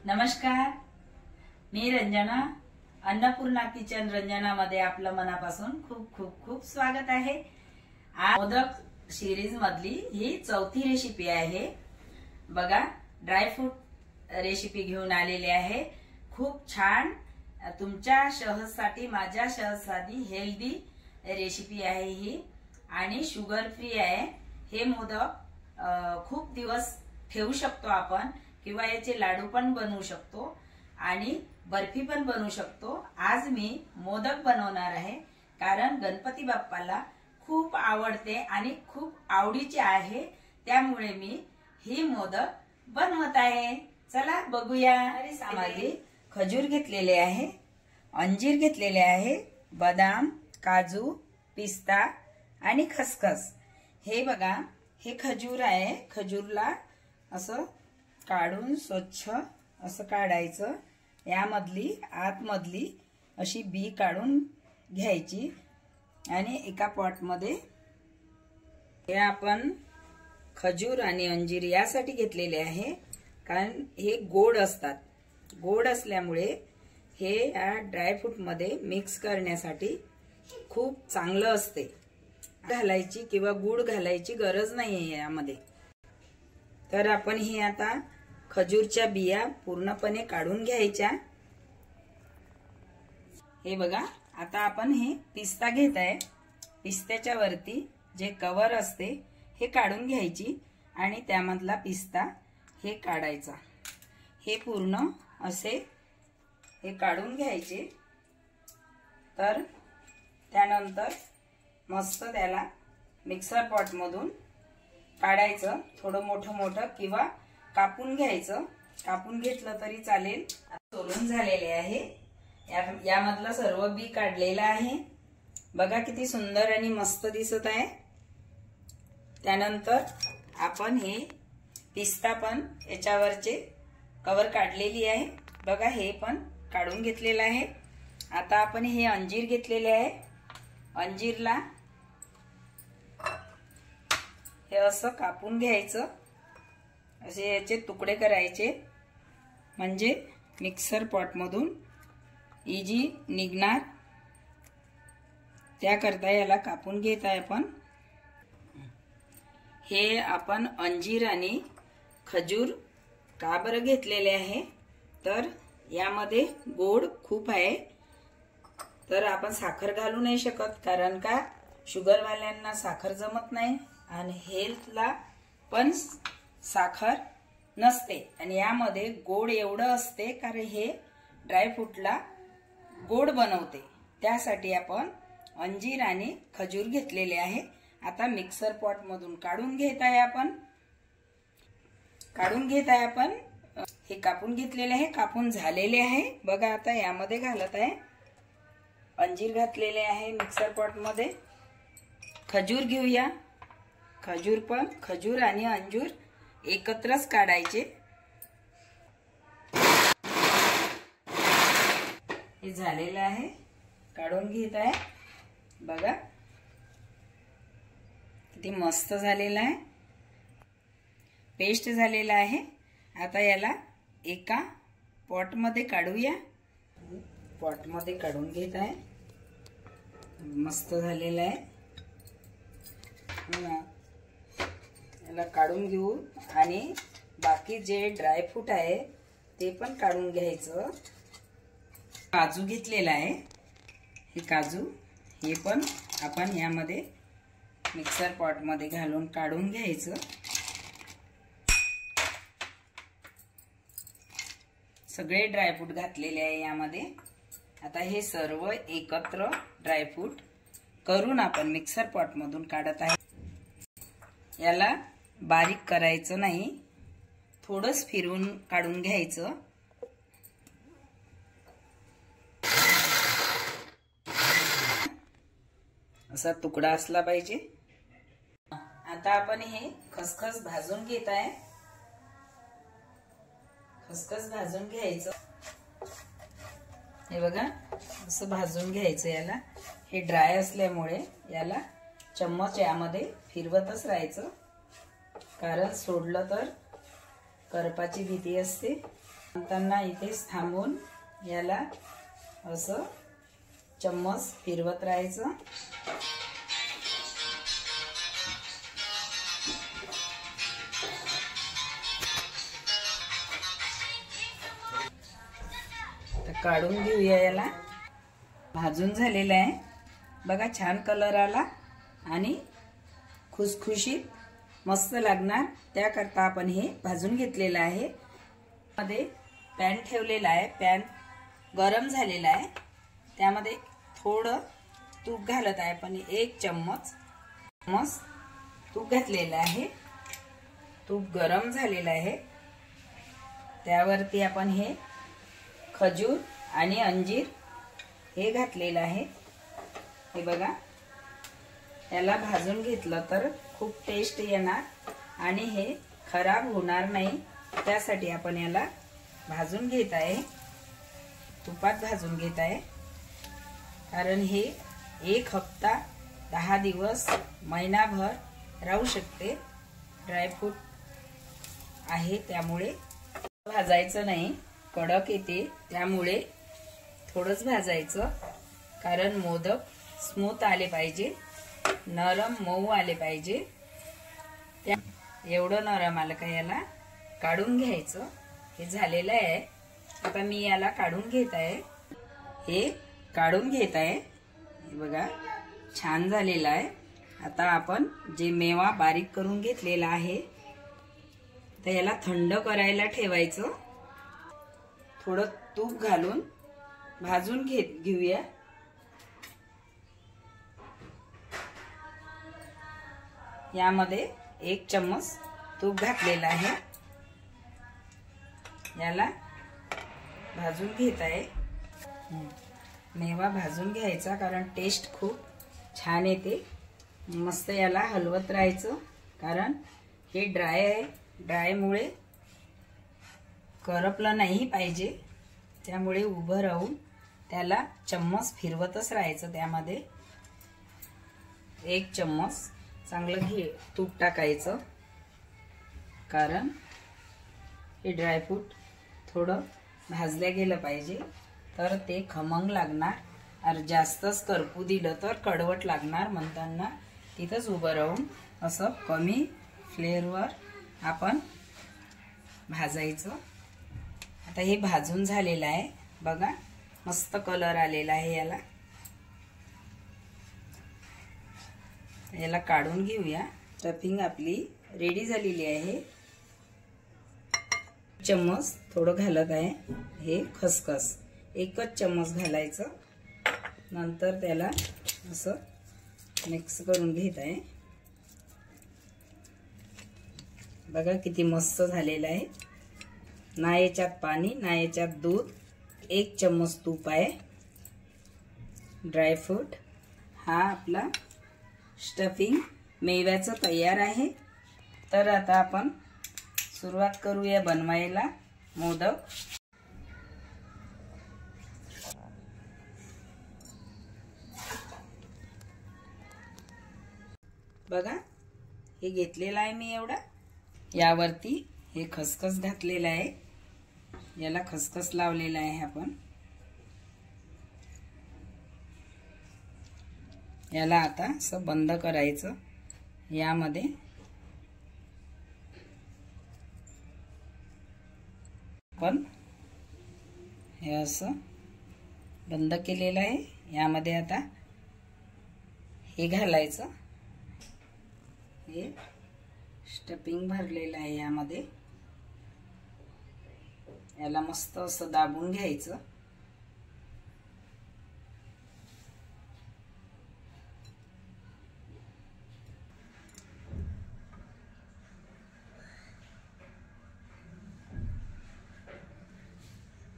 नमस्कार, मी रंजना. अन्नपूर्णा किचन रंजनामध्ये आपलं मनापासून खूप खूप खूप स्वागत आहे. आज मोदक सिरीज मधली ही चौथी रेसिपी आहे. बघा, ड्रायफ्रूट रेसिपी घेऊन आलेली आहे. खूप छान तुमच्या शहरासाठी, माझ्या शहरासाठी हेल्दी रेसिपी आहे ही आणि शुगर फ्री आहे. हे मोदक खूप दिवस ठेवू शकतो आपण किंवा याचे लाडू पण बनवू शकतो आणि बर्फी पण बनवू शकतो. आज मी मोदक बनवणार आहे कारण गणपती बाप्पाला खूप आवडते आणि खूप आवडीचे आहे. त्यामुळे मी ही मोदक बनवत आहे. चला बघूया. सामग्री: खजूर घेतलेले आहे, अंजीर घेतलेले आहे, बदाम, काजू, पिस्ता आणि खसखस. हे बघा, हे खजूर आहे. खजूरला असं काढून स्वच्छ असं काढायचं. यामधली आतमधली अशी बी काढून घ्यायची आणि एका पॉटमध्ये हे आपण खजूर आणि अंजीर यासाठी घेतलेले आहे कारण हे गोड असतात. गोड असल्यामुळे हे या ड्रायफ्रूट मध्ये मिक्स करण्यासाठी खूप चांगलं असते. घालायची किंवा गुळ घालायची गरज नाहीये यामध्ये. तर आपण हे आता खजूरच्या बिया पूर्णपणे काढून घ्यायच्या. हे बघा, आता आपण हे पिस्ता घेत आहे. पिस्त्याच्या वरती जे कवर असते हे काढून घ्यायची आणि त्यामधला पिस्ता हे काढायचा. हे पूर्ण असे हे काढून घ्यायचे. तर त्यानंतर मस्त त्याला मिक्सर पॉट मधून काढायचं. थोडं मोठं मोठं किंवा कापून घ्यायचं. कापून घेतलं तरी चालेल. सोलून झालेले आहे. यामधलं सर्व बी काढलेलं आहे. बघा किती सुंदर आणि मस्त दिसत आहे. त्यानंतर आपण हे पिस्ता पण याच्यावरचे कवर काढलेली आहे. बघा, हे पण काढून घेतलेलं आहे. आता आपण हे अंजीर घेतलेले आहे. अंजीरला हे असं कापून घ्यायचं. असे याचे तुकडे करायचे म्हणजे मिक्सर पॉट मधून इजी निघणार. त्याकरता याला कापून घेत आहे आपण. हे आपण अंजीर आणि खजूर का बरं घेतलेले आहे तर यामध्ये गोड खूप आहे. तर आपण साखर घालू नाही शकत कारण का शुगरवाल्यांना साखर जमत नाही आणि हेल्थला पण साखर नसते. आणि यामध्ये गोड एवढं असते कारण हे ड्रायफ्रूटला गोड बनवते. त्यासाठी आपण अंजीर आणि खजूर घेतलेले आहे. आता मिक्सर पॉट मधून काढून घेत आहे आपण. हे कापून घेतलेले आहे, कापून झालेले आहे. बघा, आता यामध्ये घालत आहे. अंजीर घातलेले आहे मिक्सर पॉट मध्ये. खजूर घेऊया. खजूर आणि अंजीर एकत्रच काढायचे. हे झालेलं आहे, काढून घेत आहे. बघा किती मस्त झालेला आहे. पेस्ट झालेला आहे. आता याला एका पॉट मध्ये काढूया. पॉट मध्ये काढून घेत आहे. मस्त झालेला आहे. याला काढून घेऊ आणि बाकी जे ड्रायफ्रूट आहे ते पण काढून घ्यायचं. काजू घेतलेला आहे. हे काजू हे पण आपण यामध्ये मिक्सर पॉट मध्ये घालून काढून घ्यायचं. सगळे ड्रायफ्रूट घातलेले आहे यामध्ये. आता हे सर्व एकत्र ड्रायफ्रूट करून आपण मिक्सर पॉट मधून काढत आहे. याला बारीक करायचं नाही, थोडंच फिरवून काढून घ्यायचं. असा तुकडा असला पाहिजे. आता आपण हे खसखस भाजून घेत आहे. खसखस भाजून घ्यायचं. हे बघा, असं भाजून घ्यायचं याला. हे ड्राय असल्यामुळे याला चम्मच यामध्ये फिरवतच राहायचं कारण सोडलं तर करपाची भीती असते. नंतर इथेच थांबून याला असं चम्मच फिरवत राहायचं. काढून घेऊया याला. भाजून झालेला आहे बघा, छान कलर आला आणि खुसखुशीत मस्त लागणार. त्याकरता आपण हे भाजून घेतलेलं आहे. मध्ये पॅन ठेवलेला आहे, पॅन गरम झालेला आहे. त्यामध्ये थोडं तूप घालत आहे. पण 1 चम्मच तूप घातलेलं आहे. तूप गरम झालेलं आहे. त्यावरती आपण हे खजूर आणि अंजीर हे घातलेलं आहे. हे बघा, याला भाजून घेतलं तर खूप टेस्ट येणार आणि हे खराब होणार नाही. त्यासाठी आपण याला भाजून घेत आहे, तुपात भाजून घेत आहे. कारण हे 1 हप्ता 10 दिवस महिनाभर राहू शकते. ड्रायफ्रूट आहे त्यामुळे भाजायचं नाही, कडक येते. त्यामुळे थोडंच भाजायचं. कारण मोदक स्मूथ आले पाहिजे, नरम मऊ आले पाहिजे. त्या एवढं नरम आलं का याला काढून घ्यायचं. हे झालेलं आहे. आता मी याला काढून घेत आहे. हे काढून घेत आहे. हे बघा, छान झालेलं आहे. आता आपण जे मेवा बारीक करून घेतलेला आहे तर याला थंड करायला ठेवायचं. थोडं तूप घालून भाजून घेऊया. यामध्ये 1 चम्मच तूप घातलेला आहे. याला भाजून घेत आहे. मेवा भाजून घ्यायचा कारण टेस्ट खूप छान येते. मस्त याला हलवत राहायचं. कारण हे ड्राय आहे, ड्रायमुळे करपलं नाही पाहिजे. त्यामुळे उभं राहून त्याला चम्मच फिरवतच राहायचं. त्यामध्ये 1 चम्मच चांगलं तूप टाकायचं. कारण हे ड्रायफ्रूट थोडं भाजल्या गेलं पाहिजे तर ते खमंग लागणार. आणि जास्तच करपू दिलं तर कडवट लागणार. म्हणताना तिथंच उभं राहून असं कमी फ्लेअरवर आपण भाजायचं. आता हे भाजून झालेलं आहे बघा, मस्त कलर आलेला आहे. याला काढून घेऊया. स्टफिंग आपली रेडी झालेली आहे. चम्मच थोडं घालत आहे. हे खसखस 1च चम्मच घालायचं. नंतर त्याला असं मिक्स करून घेत आहे. बघा किती मस्त झालेलं आहे. ना याच्यात पाणी ना याच्यात दूध. 1 चम्मच तूप आहे. ड्रायफ्रूट हा आपला स्टफिंग मेव्याचं तयार आहे. तर आता आपण सुरुवात करूया बनवायला मोदक. बघा, हे घेतलेलं आहे मी एवढा. यावरती हे खसखस घातलेलं आहे. याला खसखस लावलेला आहे आपण. याला आता असं बंद करायचं. यामध्ये पण हे असं बंद केलेलं आहे. यामध्ये आता हे घालायचं. हे स्टफिंग भरलेलं आहे यामध्ये. याला मस्त असं दाबून घ्यायचं.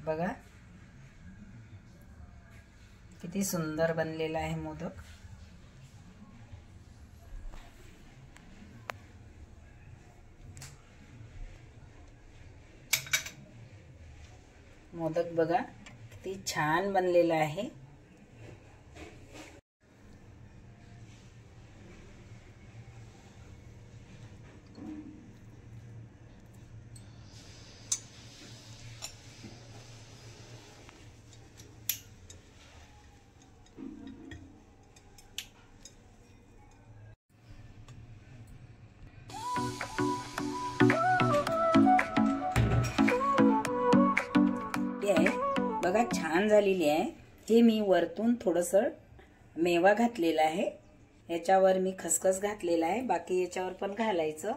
बघा किती सुंदर बनलेला आहे मोदक. मोदक बघा किती छान बनलेला आहे. बघा छान झालेली आहे। हे मी वरतून थोडंसं मेवा घातलेला आहे, याच्यावर मी खसखस घातलेला आहे, बाकी याच्यावर पण घालायचं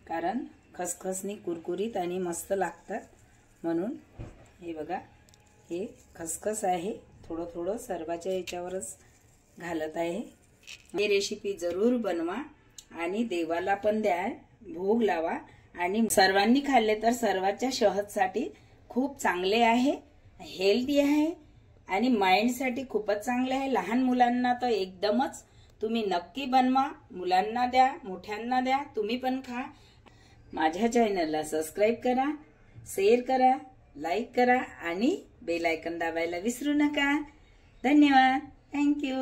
कारण खसखसनी कुरकुरीत आणि मस्त लागतात म्हणून। हे बघा हे खसखस आहे, थोडं थोडं सर्वाच्या याच्यावरच घालत आहे। ही रेसिपी जरूर बनवा आणि देवाला पण द्या, भोग लावा आणि सर्वांनी खाल्ले तर सर्वांच्या सेहतसाठी खूप चांगले आहे, हेल्दी आहे आणि माइंडसाठी खूपच चांगले आहे। लहान मुलांना तर एकदमच तुम्ही नक्की बनवा, मुलांना द्या, मोठ्यांना द्या, तुम्ही पण खा। माझ्या चॅनलला सबस्क्राइब करा, शेअर करा, लाईक करा आणि बेल आयकॉन दाबायला विसरू नका। धन्यवाद, थँक्यू।